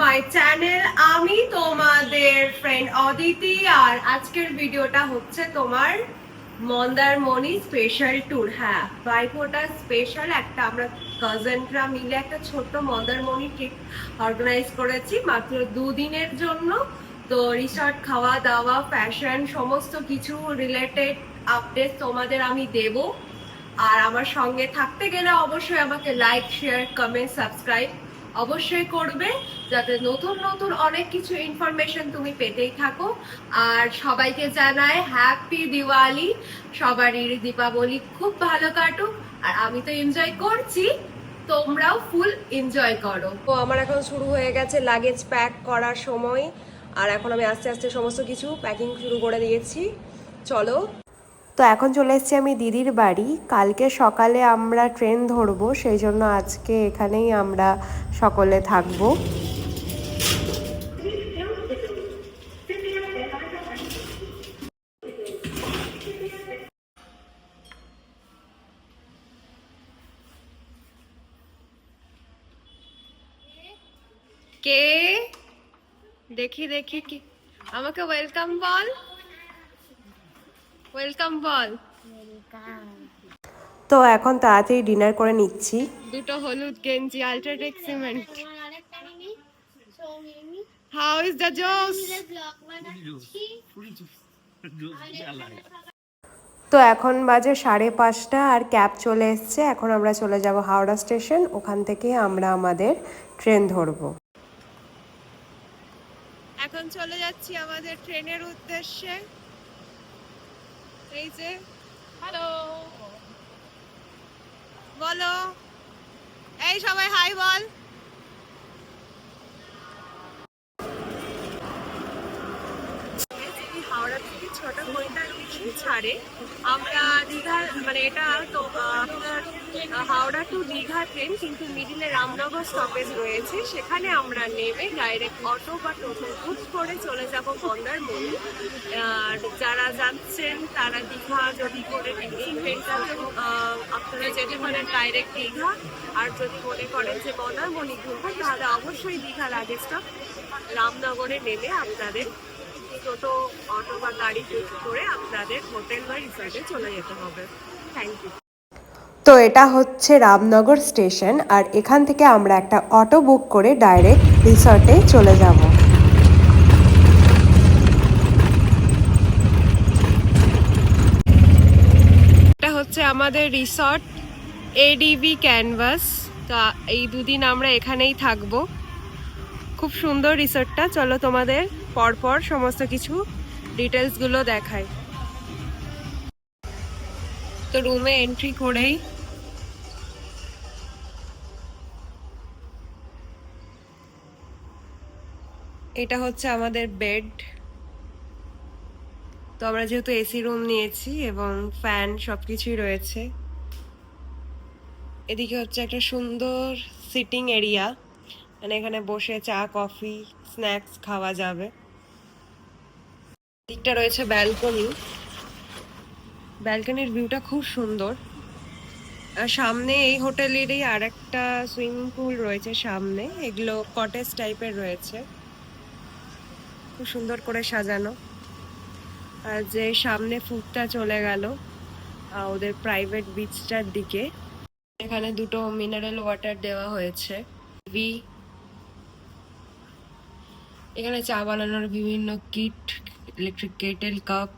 My channel. আমি তোমাদের friend Aditi, আর আজকের ভিডিওটা হচ্ছে তোমার মন্দারমণি স্পেশাল ট্যুর। হ্যাঁ, ভাইফোঁটা স্পেশাল একটা আমরা কাজিনরা মিলে একটা ছোট্ট মন্দারমণি ট্রিপ অর্গানাইজ করেছি মাত্র 2 দিনের জন্য। তো রিসর্ট, খাওয়া দাওয়া, ফ্যাশন, সমস্ত কিছু রিলেটেড আপডেট তোমাদের আমি দেব। আর আমার সঙ্গে থাকতে গেলে অবশ্যই আমাকে লাইক, শেয়ার, কমেন্ট, সাবস্ক্রাইব অবশ্যই করবে, যাতে নতুন নতুন অনেক কিছু ইনফরমেশন তুমি পেতেই থাকো। আর সবাইকে জানাই হ্যাপি দিওয়ালি, সবারই দীপাবলি খুব ভালো কাটুক। আর আমি তো এনজয় করছি, তোমরাও ফুল এনজয় করো। তো আমার এখন শুরু হয়ে গেছে লাগেজ প্যাক করার সময়, আর এখন আমি আস্তে আস্তে সমস্ত কিছু প্যাকিং শুরু করে দিয়েছি। চলো। তো এখন চলে এসেছি আমি দিদির বাড়ি। কালকে সকালে আমরা ট্রেন ধরবো, সেই জন্য আজকে এখানেই আমরা সকলে থাকবো। কে দেখি দেখি কি আমাকে ওয়েলকাম বল, ওয়েলকাম বল। তো এখন তাড়াতাড়ি ডিনার করে নিচ্ছি। দুটো হলুদ গেঞ্জি, UltraTech cement. How is the জোস? তো এখন বাজে 5:30 আর ক্যাব চলে এসছে। এখন আমরা চলে যাব হাওড়া স্টেশন, ওখান থেকে আমরা আমাদের ট্রেন ধরবো। এখন চলে যাচ্ছি আমাদের ট্রেনের উদ্দেশ্যে। এই যে, হ্যালো বলো, এই সবাই হাই বল। হাওড়া থেকে 6:45 ছাড়ে। আমরা দীঘা, মানে এটা তো আপনার হাওড়া টু দীঘা ট্রেন, কিন্তু মিডিলে রামনগর স্টপেজ রয়েছে, সেখানে আমরা নেমে ডাইরেক্ট অটো বা টোটো বুক করে চলে যাব মন্দারমণি। আর যারা যাচ্ছেন তারা দীঘা যদি করে এই ট্রেনটা আপনারা যেতে পারেন ডাইরেক্ট দীঘা। আর যদি মনে করেন যে মন্দারমণি ঘুরবেন, তাহলে অবশ্যই দীঘার আগে স্টপ রামনগরে নেমে আপনাদের টোটো, অটো বা গাড়ি বুক করে আপনাদের হোটেল বা রিসর্টে চলে যেতে হবে। Thank you. তো এটা হচ্ছে রামনগর স্টেশন, আর এখান থেকে আমরা একটা অটো বুক করে ডাইরেক্ট রিসর্টে চলে যাব। এটা হচ্ছে আমাদের রিসর্ট এডিবি ক্যানভাস। তো এই 2 দিন আমরা এখানেই থাকবো। খুব সুন্দর রিসর্টটা। চলো তোমাদের পরপর সমস্ত কিছু ডিটেলসগুলো দেখাই। তো রুমে এন্ট্রি করেই এটা হচ্ছে আমাদের বেড। তো আমরা যেহেতু এসি রুম নিয়েছি এবং ফ্যান সবকিছুই রয়েছে। এদিকে হচ্ছে একটা সুন্দর সিটিং এরিয়া, মানে এখানে বসে চা, কফি, স্ন্যাক্স খাওয়া যাবে। দিকটা রয়েছে ব্যালকনি। ব্যালকনির ভিউটা খুব সুন্দর। আর সামনে এই হোটেলেরই আর একটা সুইমিং পুল রয়েছে সামনে। এগুলো কটেজ টাইপের রয়েছে, খুব সুন্দর করে সাজানো। আর যে সামনে ফুটটা চলে গেল ওদের প্রাইভেট বিচটার দিকে। এখানে দুটো মিনারেল ওয়াটার দেওয়া হয়েছে। এখানে চা বানানোর বিভিন্ন kit, electric kettle, cup,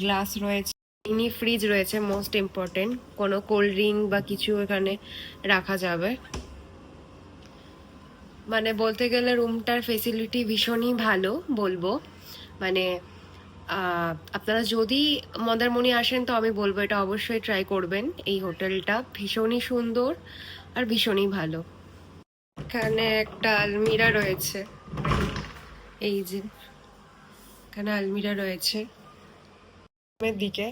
glass রয়েছে। মিনি ফ্রিজ রয়েছে, মোস্ট ইম্পর্টেন্ট, কোনো কোল্ড ড্রিঙ্ক বা কিছু এখানে রাখা যাবে। মানে বলতে গেলে রুমটার ফেসিলিটি ভীষণই ভালো বলবো। মানে আপনারা যদি মন্দারমণি আসেন, তো আমি বলবো এটা অবশ্যই ট্রাই করবেন। এই হোটেলটা ভীষণই সুন্দর আর ভীষণই ভালো। এখানে একটা আলমিরা রয়েছে, এই যে এখানে আলমিরা রয়েছে দিকে।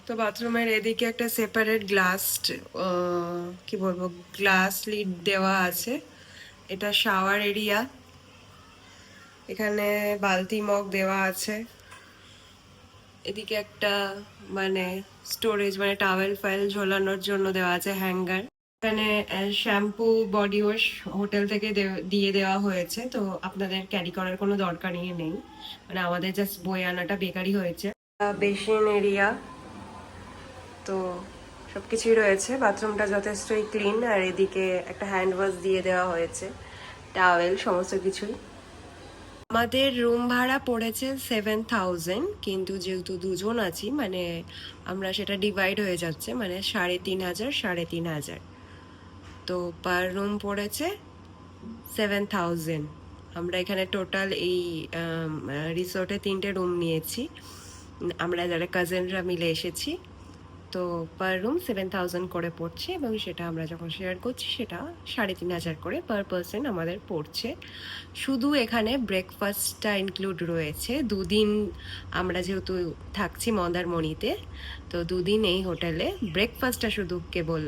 তো বাথরুমের এদিকে একটা সেপারেট গ্লাস, কি বলবো, গ্লাস লিড দেওয়া আছে। এটা শাওয়ার এরিয়া। এখানে বালতি মগ দেওয়া আছে। এদিকে একটা মানে স্টোরেজ, মানে টাওয়েল ফাইল ঝোলানোর জন্য দেওয়া আছে, হ্যাঙ্গার। এখানে শ্যাম্পু বডি ওয়াশ হোটেল থেকে দিয়ে দেওয়া হয়েছে, তো আপনাদের ক্যারি করার কোনো দরকারই নেই, মানে আমাদের জাস্ট বয়ে আনাটা বেকারই হয়েছে। বেসিন এরিয়া তো সবকিছুই রয়েছে, বাথরুমটা যথেষ্টই ক্লিন, আর এদিকে একটা হ্যান্ড ওয়াশ দিয়ে দেওয়া হয়েছে, টাওয়েল সমস্ত কিছুই। আমাদের রুম ভাড়া পড়েছে 7,000, কিন্তু যেহেতু দুজন আছি মানে আমরা সেটা ডিভাইড হয়ে যাচ্ছে, মানে 3,500 3,500, তো পার রুম পড়েছে 7,000। আমরা এখানে টোটাল এই রিসোর্টে 3টে রুম নিয়েছি, আমরা যারা কাজিনরা মিলে এসেছি, তো পার রুম 7,000 করে পড়ছে, এবং সেটা আমরা যখন শেয়ার করছি সেটা 3,500 করে পার পার্সন আমাদের পড়ছে। শুধু এখানে ব্রেকফাস্টটা ইনক্লুড রয়েছে, দুদিন আমরা যেহেতু থাকছি মন্দারমণিতে, তো দুদিন এই হোটেলে ব্রেকফাস্টটা শুধু কেবল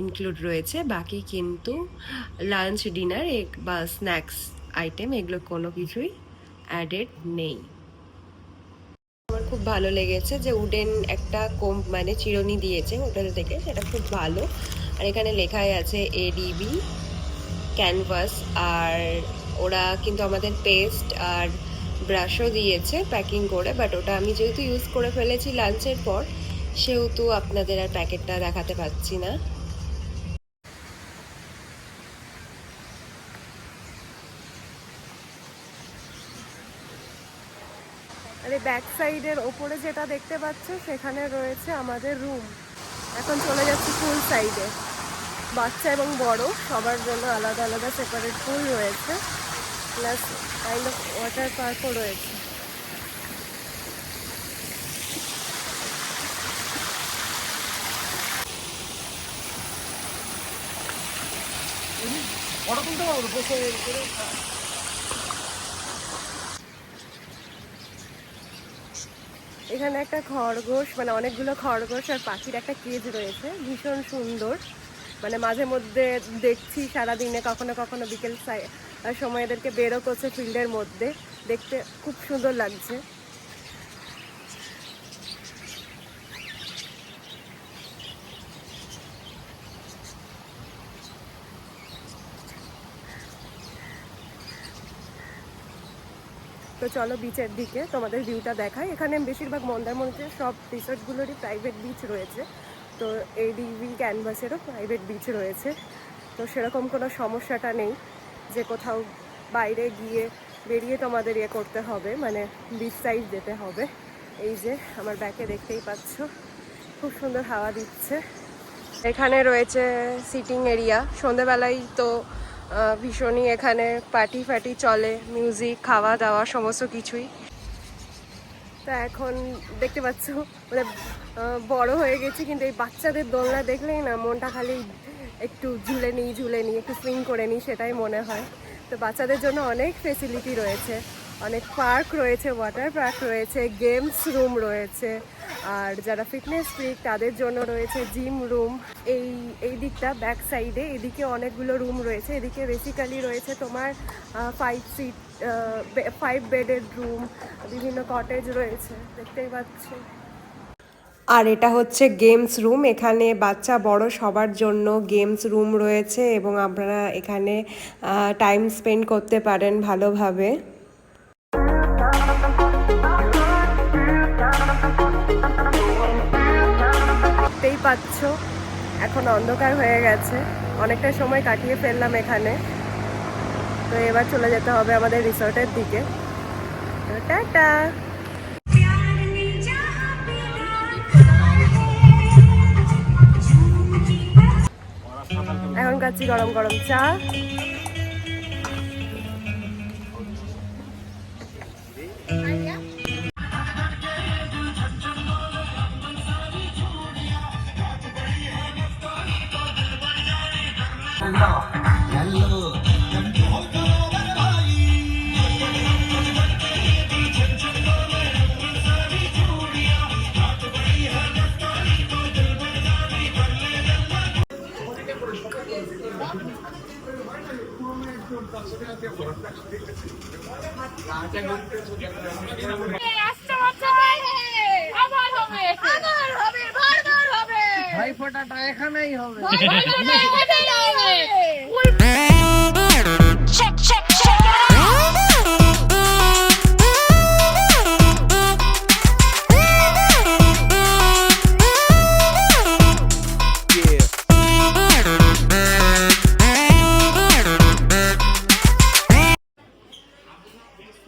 ইনক্লুড রয়েছে, বাকি কিন্তু লাঞ্চ ডিনার বা স্ন্যাক্স আইটেম এগুলো কোনো কিছুই অ্যাডেড নেই। আমার খুব ভালো লেগেছে যে উডেন একটা মানে চিরুনি দিয়েছে হোটেল থেকে, সেটা খুব ভালো। আর এখানে লেখাই আছে এডিবি ক্যানভাস, আর ওরা কিন্তু আমাদের পেস্ট আর ব্রাশও দিয়েছে প্যাকিং করে, বাট ওটা আমি যেহেতু ইউজ করে ফেলেছি লাঞ্চের পর, সেহেতু আপনাদের আর প্যাকেটটা দেখাতে পাচ্ছি না। আর এই ব্যাক সাইডের ওপরে যেটা দেখতে পাচ্ছ সেখানে রয়েছে আমাদের রুম। এখন চলে যাচ্ছি পুল সাইডে, বাচ্চা এবং বড় সবার জন্য আলাদা আলাদা সেপারেট পুল রয়েছে, প্লাস কাইন্ড অফ ওয়াটার পার্কও রয়েছে। এখানে একটা খরগোশ, মানে অনেকগুলো খরগোশ আর পাখির একটা কেজ রয়েছে, ভীষণ সুন্দর। মানে মাঝে মধ্যে দেখছি সারাদিনে কখনো কখনো বিকেল সময় এদেরকে বেরো করছে ফিল্ডের মধ্যে, দেখতে খুব সুন্দর লাগছে। তো চলো বিচের দিকে তোমাদের ভিউটা দেখাই। এখানে বেশিরভাগ মন্দারমণিতে সব রিসোর্টগুলোরই প্রাইভেট বিচ রয়েছে, তো এডিবি ক্যানভাসেরও প্রাইভেট বিচ রয়েছে, তো সেরকম কোনো সমস্যাটা নেই যে কোথাও বাইরে গিয়ে বেরিয়ে তোমাদের ইয়ে করতে হবে, মানে বিচ সাইড যেতে হবে। এই যে আমার ব্যাকে দেখতেই পাচ্ছ খুব সুন্দর হাওয়া দিচ্ছে। এখানে রয়েছে সিটিং এরিয়া, সন্ধেবেলায় তো ভীষণই এখানে পার্টি ফার্টি চলে, মিউজিক, খাওয়া দাওয়া সমস্ত কিছুই। তো এখন দেখতে পাচ্ছ মানে বড় হয়ে গেছি, কিন্তু এই বাচ্চাদের দোলনা দেখলেই না মনটা খালি একটু ঝুলে নিই একটু সুইং করে নিই, সেটাই মনে হয়। তো বাচ্চাদের জন্য অনেক ফেসিলিটি রয়েছে, অনেক পার্ক রয়েছে, ওয়াটার পার্ক রয়েছে, গেমস রুম রয়েছে, আর যারা ফিটনেস ফ্রিক তাদের জন্য রয়েছে জিম রুম। এই দিকটা ব্যাক সাইডে এদিকে অনেকগুলো রুম রয়েছে, এদিকে বেসিক্যালি রয়েছে তোমার 5 বেডের রুম, বিভিন্ন কটেজ রয়েছে দেখতেই পাচ্ছ। আর এটা হচ্ছে গেমস রুম, এখানে বাচ্চা বড় সবার জন্য গেমস রুম রয়েছে, এবং আপনারা এখানে টাইম স্পেন্ড করতে পারেন ভালোভাবে। দেখতেই পাচ্ছ এখন অন্ধকার হয়ে গেছে, অনেকটা সময় কাটিয়ে ফেললাম এখানে, তো এবার চলে যেতে হবে আমাদের রিসোর্টের দিকে। টাটা। এখন খাচ্ছি গরম গরম চা। ভাইফোঁটাটা এখানেই হবে।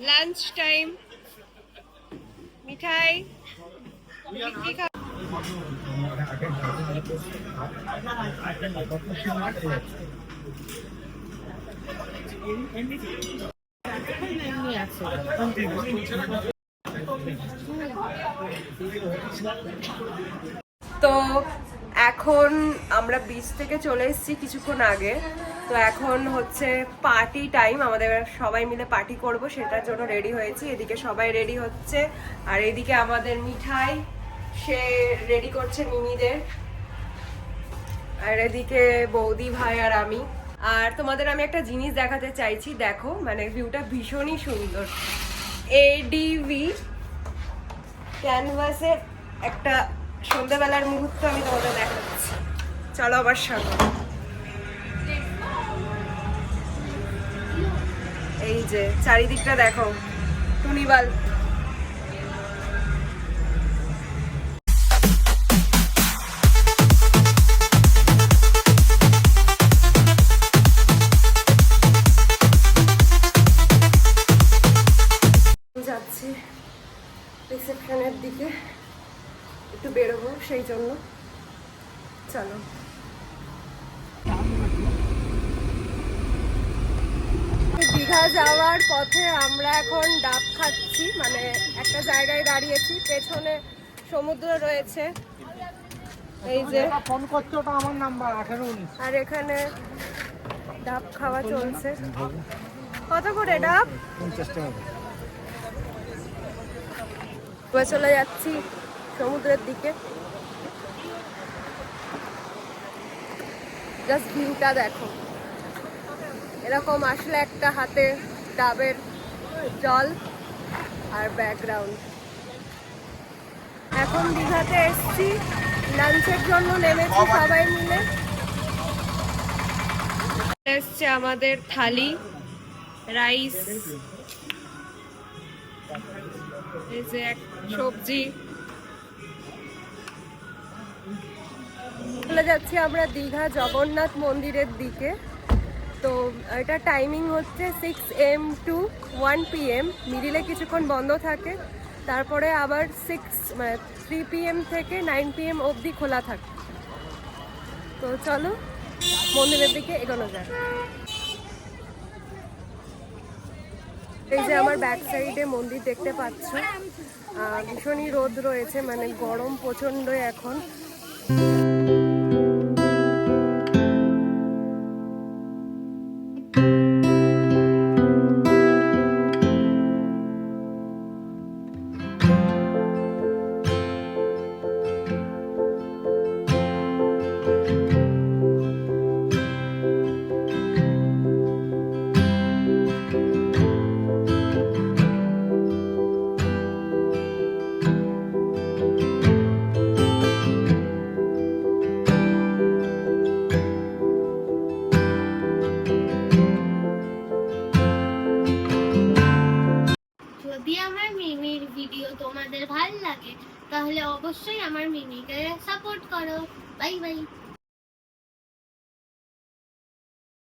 লাঞ্চ টাইম, মিঠাই কি খা- তো এখন আমরা বিচ থেকে চলে এসেছি কিছুক্ষণ আগে। তো এখন হচ্ছে পার্টি টাইম, আমাদের সবাই মিলে পার্টি করব, সেটার জন্য রেডি হয়েছি। এদিকে সবাই রেডি হচ্ছে, আর এদিকে আমাদের মিঠাই সে রেডি করছে মিমিদের, আর এদিকে বৌদি ভাই আর আমি। আর তোমাদের আমি একটা জিনিস দেখাতে চাইছি, দেখো মানে ভিউটা ভীষণই সুন্দর। এডিভি ক্যানভাসের একটা সন্ধ্যাবেলার মুহূর্ত আমি তোমাদের দেখাচ্ছি, চলো আমার সাথে। এই যে চারিদিকটা দেখো, টুনিবাল। যাচ্ছি রিসেপশনের দিকে, একটু বেরোবো, সেই জন্য চলো। দীঘা যাওয়ার পথে আমরা এখন ডাব খাচ্ছি, মানে একটা জায়গায় দাঁড়িয়েছি, পেছনে সমুদ্র রয়েছে, এই যে ফোন করছো, ওটা আমার নাম্বার 1819। আর এখানে ডাব খাওয়া চলছে। কত করে ডাব? 50 টাকা। এবার চলে যাচ্ছি সমুদ্রের দিকে। জাস্ট ভিউটা দেখো, এরকম আসলে একটা হাতে ডাবের জল আর ব্যাকগ্রাউন্ড। এখন দীঘাতে এসছি, লাঞ্চের জন্য নেমেছি সবাই মিলে। এসছে আমাদের থালি, রাইস, এই যে এক সবজি। চলে যাচ্ছি আমরা দীঘা জগন্নাথ মন্দিরের দিকে। তো এটা টাইমিং হচ্ছে 6 AM to 1 PM, মিডিলে কিছুক্ষণ বন্ধ থাকে, তারপরে আবার 3 PM থেকে 9 PM অবধি খোলা থাকে। তো চলো মন্দিরের দিকে এগোনো যায়। এই যে আমার ব্যাক সাইডে মন্দির দেখতে পাচ্ছ, ভীষণই রোদ রয়েছে, মানে গরম প্রচণ্ড এখন। যদি আমার মিমির ভিডিও তোমাদের ভালো লাগে তাহলে অবশ্যই আমার মিমিকে সাপোর্ট করো। Bye bye.